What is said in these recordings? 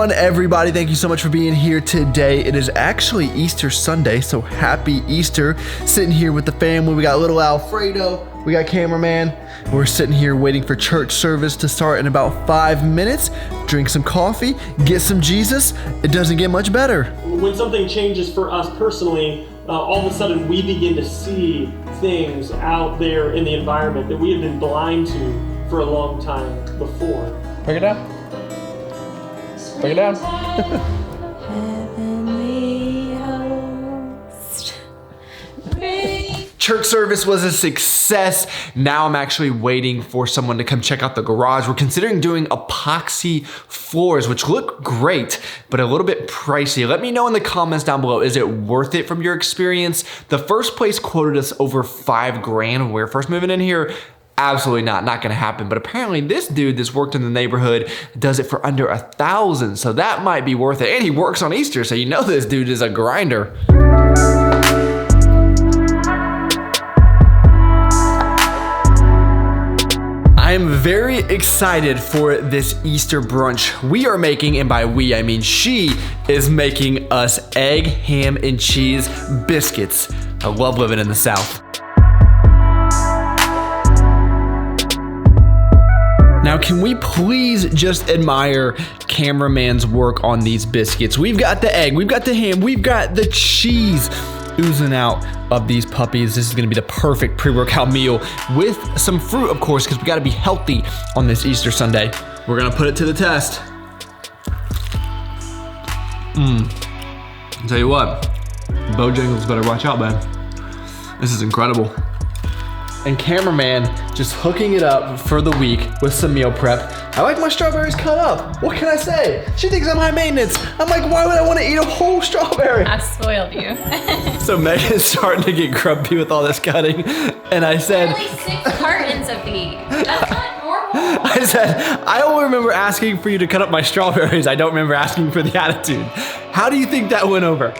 on, everybody? Thank you so much for being here today. It is actually Easter Sunday, so happy Easter. Sitting here with the family. We got little Alfredo. We got cameraman. We're sitting here waiting for church service to start in about 5 minutes. Drink some coffee, get some Jesus. It doesn't get much better. When something changes for us personally, all of a sudden we begin to see things out there in the environment that we have been blind to for a long time before. Bring it down. Bring it down. Heavenly host, Church service was a success. Now I'm actually waiting for someone to come check out the garage. We're considering doing epoxy floors, which look great, but a little bit pricey. Let me know in the comments down below, is it worth it from your experience? The first place quoted us over $5 grand when we were first moving in here. Absolutely not gonna happen. But apparently this dude that's worked in the neighborhood does it for under $1,000. So that might be worth it. And he works on Easter, so you know this dude is a grinder. I am very excited for this Easter brunch we are making, and by we, I mean she is making us egg, ham, and cheese biscuits. I love living in the South. Now, can we please just admire cameraman's work on these biscuits? We've got the egg, we've got the ham, we've got the cheese oozing out of these puppies. This is gonna be the perfect pre-workout meal with some fruit, of course, because we gotta be healthy on this Easter Sunday. We're gonna put it to the test. I'll tell you what, Bojangles better watch out, man. This is incredible. And cameraman just hooking it up for the week with some meal prep. I like my strawberries cut up. What can I say? She thinks I'm high maintenance. I'm like, why would I want to eat a whole strawberry? I spoiled you. So Megan's starting to get grumpy with all this cutting. And I said, Only 6 cartons of these. That's not normal. I said, I only remember asking for you to cut up my strawberries. I don't remember asking for the attitude. How do you think that went over?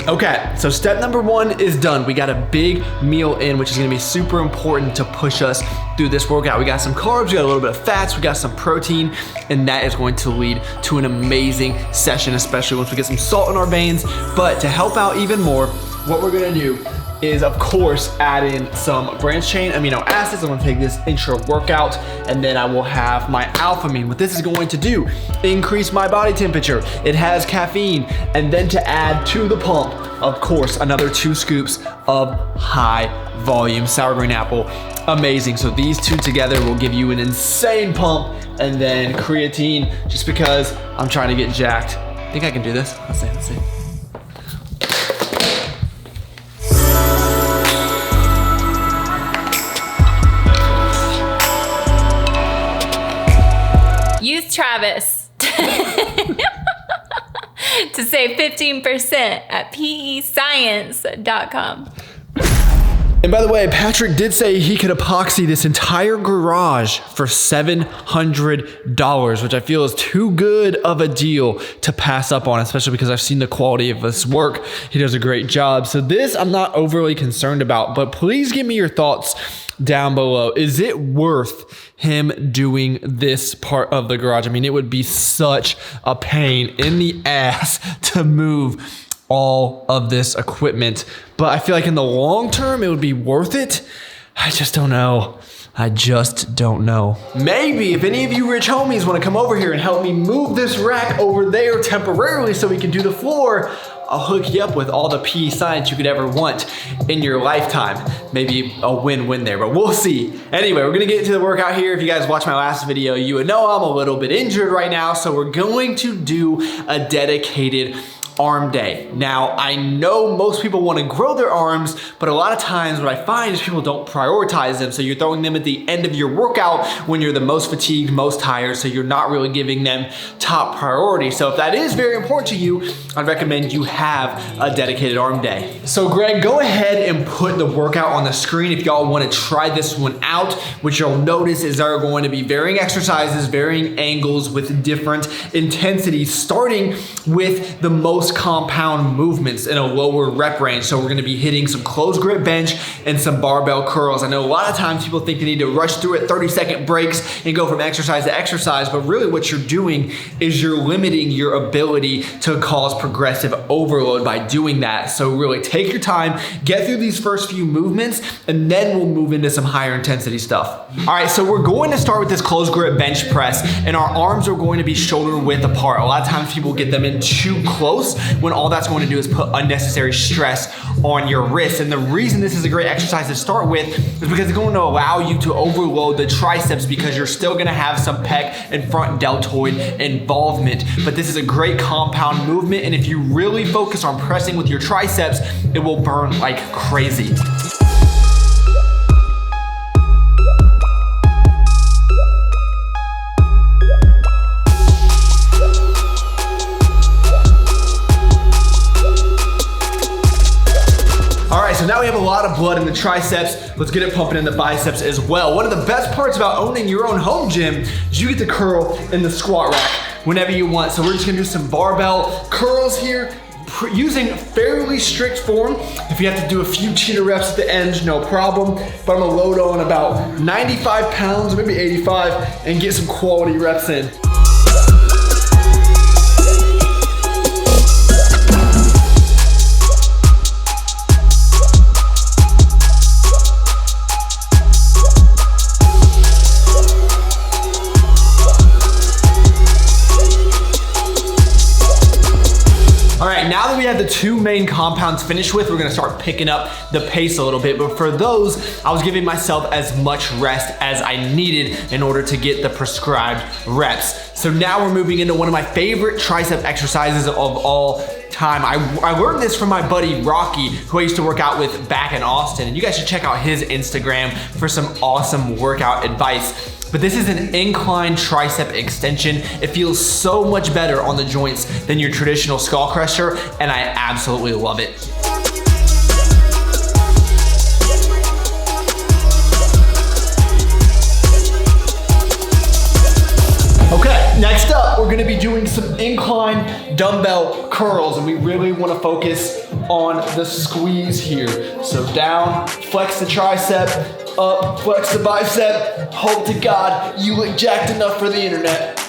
Okay, so step number 1 is done. We got a big meal in, which is gonna be super important to push us through this workout. We got some carbs, we got a little bit of fats, we got some protein, and that is going to lead to an amazing session, especially once we get some salt in our veins. But to help out even more, what we're gonna do is, of course, add in some branched chain amino acids. I'm gonna take this intro workout, and then I will have my alphamine. What this is going to do, increase my body temperature. It has caffeine, and then to add to the pump, of course, another 2 scoops of high volume sour green apple. Amazing. So these two together will give you an insane pump, and then creatine, just because I'm trying to get jacked. I think I can do this. Let's see. Use Travis to save 15% at pescience.com. And by the way, Patrick did say he could epoxy this entire garage for $700, which I feel is too good of a deal to pass up on, especially because I've seen the quality of his work. He does a great job. So this I'm not overly concerned about, but please give me your thoughts down below. Is it worth him doing this part of the garage? I mean, it would be such a pain in the ass to move all of this equipment, but I feel like in the long term it would be worth it. I just don't know. Maybe if any of you rich homies want to come over here and help me move this rack over there temporarily so we can do the floor, I'll hook you up with all the PE science you could ever want in your lifetime. Maybe a win-win there, but we'll see. Anyway, we're gonna get into the workout here. If you guys watched my last video, you would know I'm a little bit injured right now, so we're going to do a dedicated arm day. Now, I know most people want to grow their arms, but a lot of times what I find is people don't prioritize them. So you're throwing them at the end of your workout when you're the most fatigued, most tired, so you're not really giving them top priority. So if that is very important to you, I'd recommend you have a dedicated arm day. So Greg, go ahead and put the workout on the screen if y'all want to try this one out. What you'll notice is there are going to be varying exercises, varying angles with different intensities, starting with the most most compound movements in a lower rep range. So we're gonna be hitting some closed grip bench and some barbell curls. I know a lot of times people think they need to rush through it, 30-second breaks and go from exercise to exercise, but really what you're doing is you're limiting your ability to cause progressive overload by doing that. So really take your time, get through these first few movements, and then we'll move into some higher intensity stuff. All right, so we're going to start with this closed grip bench press, and our arms are going to be shoulder width apart. A lot of times people get them in too close when all that's going to do is put unnecessary stress on your wrists. And the reason this is a great exercise to start with is because it's going to allow you to overload the triceps, because you're still gonna have some pec and front deltoid involvement. But this is a great compound movement, and if you really focus on pressing with your triceps, it will burn like crazy. So now we have a lot of blood in the triceps. Let's get it pumping in the biceps as well. One of the best parts about owning your own home gym is you get to curl in the squat rack whenever you want. So we're just gonna do some barbell curls here, using fairly strict form. If you have to do a few cheater reps at the end, no problem. But I'm gonna load on about 95 pounds, maybe 85, and get some quality reps in. Now that we have the two main compounds finished with, we're gonna start picking up the pace a little bit. But for those, I was giving myself as much rest as I needed in order to get the prescribed reps. So now we're moving into one of my favorite tricep exercises of all time. I learned this from my buddy Rocky, who I used to work out with back in Austin. And you guys should check out his Instagram for some awesome workout advice. But this is an incline tricep extension. It feels so much better on the joints than your traditional skull crusher, and I absolutely love it. Okay, next up, we're gonna be doing some incline dumbbell curls, and we really wanna focus on the squeeze here. So down, flex the tricep, up, flex the bicep. Hope to God you look jacked enough for the internet.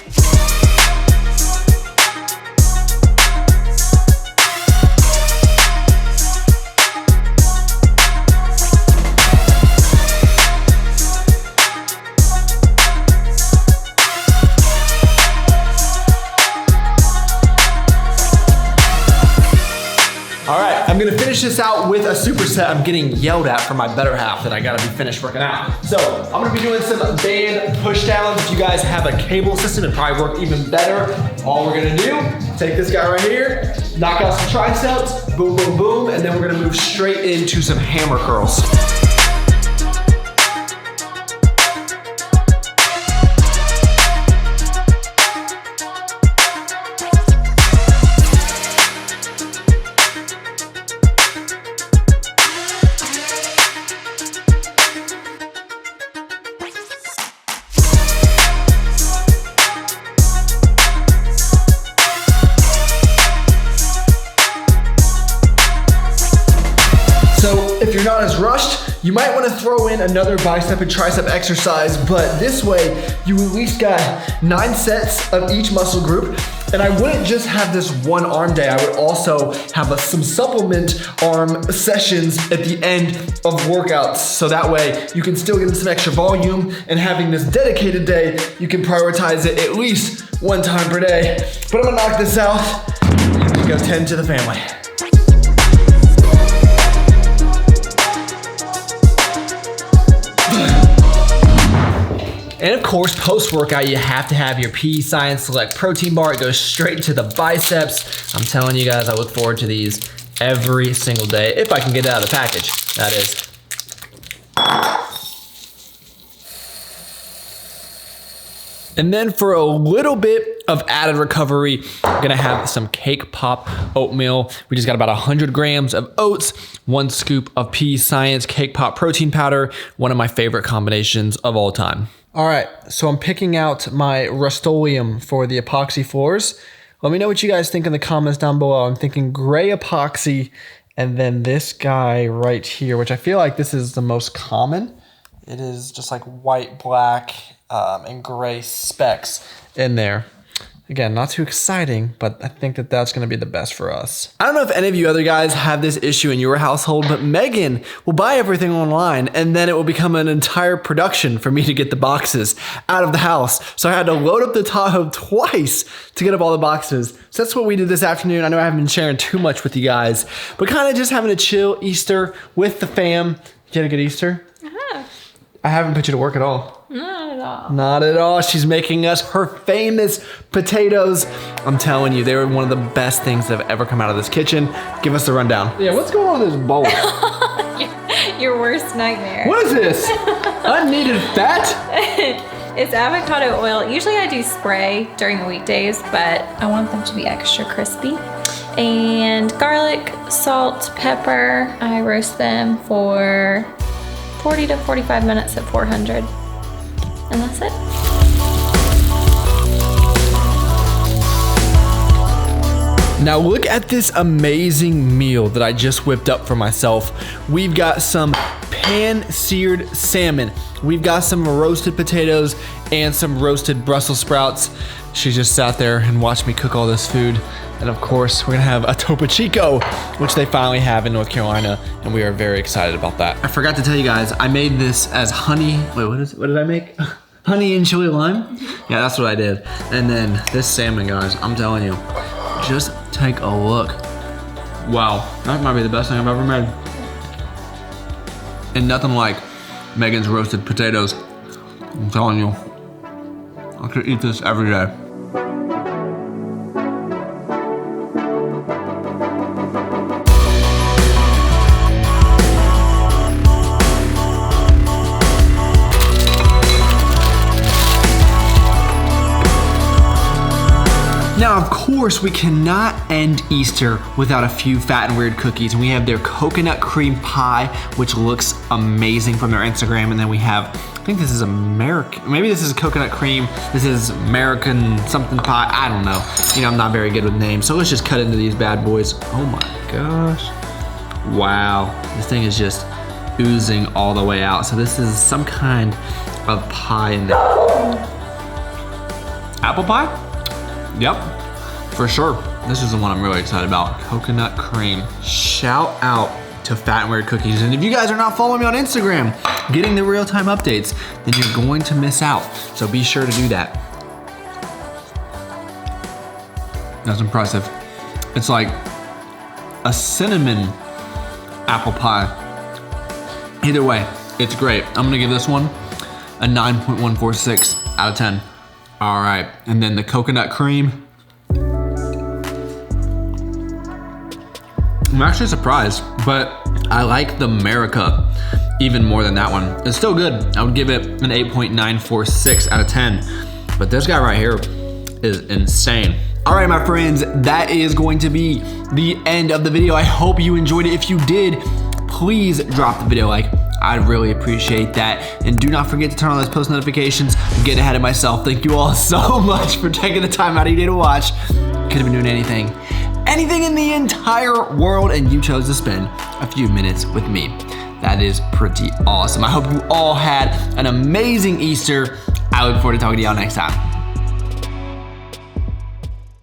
I'm gonna finish this out with a superset. I'm getting yelled at from my better half that I gotta be finished working out. So I'm gonna be doing some band push downs. If you guys have a cable system, it'd probably work even better. All we're gonna do, take this guy right here, knock out some triceps, boom, boom, boom, and then we're gonna move straight into some hammer curls. If you're not as rushed, you might want to throw in another bicep and tricep exercise, but this way you at least got 9 sets of each muscle group. And I wouldn't just have this one arm day, I would also have some supplement arm sessions at the end of workouts. So that way you can still get some extra volume, and having this dedicated day, you can prioritize it at least 1 time per day. But I'm gonna knock this out and go tend to the family. And of course, post-workout, you have to have your PE Science Select protein bar. It goes straight to the biceps. I'm telling you guys, I look forward to these every single day, if I can get it out of the package, that is. And then for a little bit of added recovery, I'm gonna have some Cake Pop oatmeal. We just got about 100 grams of oats, 1 scoop of PE Science Cake Pop protein powder, one of my favorite combinations of all time. All right, so I'm picking out my Rust-Oleum for the epoxy floors. Let me know what you guys think in the comments down below. I'm thinking gray epoxy and then this guy right here, which I feel like this is the most common. It is just like white, black, and gray specks in there. Again, not too exciting, but I think that that's gonna be the best for us. I don't know if any of you other guys have this issue in your household, but Megan will buy everything online and then it will become an entire production for me to get the boxes out of the house. So I had to load up the Tahoe twice to get up all the boxes. So that's what we did this afternoon. I know I haven't been sharing too much with you guys, but kind of just having a chill Easter with the fam. You had a good Easter? I haven't put you to work at all. Not at all. Not at all. She's making us her famous potatoes. I'm telling you, they were one of the best things that have ever come out of this kitchen. Give us the rundown. Yeah, what's going on with this bowl? Your worst nightmare. What is this? Unneeded fat? It's avocado oil. Usually I do spray during the weekdays, but I want them to be extra crispy. And garlic, salt, pepper. I roast them for 40 to 45 minutes at 400. And that's it. Now look at this amazing meal that I just whipped up for myself. We've got some pan-seared salmon. We've got some roasted potatoes and some roasted Brussels sprouts. She just sat there and watched me cook all this food. And of course, we're gonna have a Topo Chico, which they finally have in North Carolina, and we are very excited about that. I forgot to tell you guys, I made this as honey, wait, what did I make? Honey and chili lime? Yeah, that's what I did. And then this salmon, guys, I'm telling you, just take a look. Wow, that might be the best thing I've ever made. And nothing like Megan's roasted potatoes. I'm telling you, I could eat this every day. Now, of course, we cannot end Easter without a few Fat and Weird cookies. And we have their coconut cream pie, which looks amazing from their Instagram. And then we have, I think this is American, maybe this is coconut cream. This is American something pie, I don't know. You know, I'm not very good with names. So let's just cut into these bad boys. Oh my gosh. Wow, this thing is just oozing all the way out. So this is some kind of pie in there. Apple pie? Yep, for sure. This is the one I'm really excited about. Coconut cream. Shout out to Fat and Weird Cookies. And if you guys are not following me on Instagram, getting the real-time updates, then you're going to miss out. So be sure to do that. That's impressive. It's like a cinnamon apple pie. Either way, it's great. I'm gonna give this one a 9.146 out of 10. All right, and then the coconut cream. I'm actually surprised, but I like the America even more than that one. It's still good. I would give it an 8.946 out of 10. But this guy right here is insane. All right, my friends, that is going to be the end of the video. I hope you enjoyed it. If you did, please drop the video a like. I'd really appreciate that. And do not forget to turn on those post notifications. I'm getting ahead of myself. Thank you all so much for taking the time out of your day to watch. Could have been doing anything in the entire world, and you chose to spend a few minutes with me. That is pretty awesome. I hope you all had an amazing Easter. I look forward to talking to y'all next time.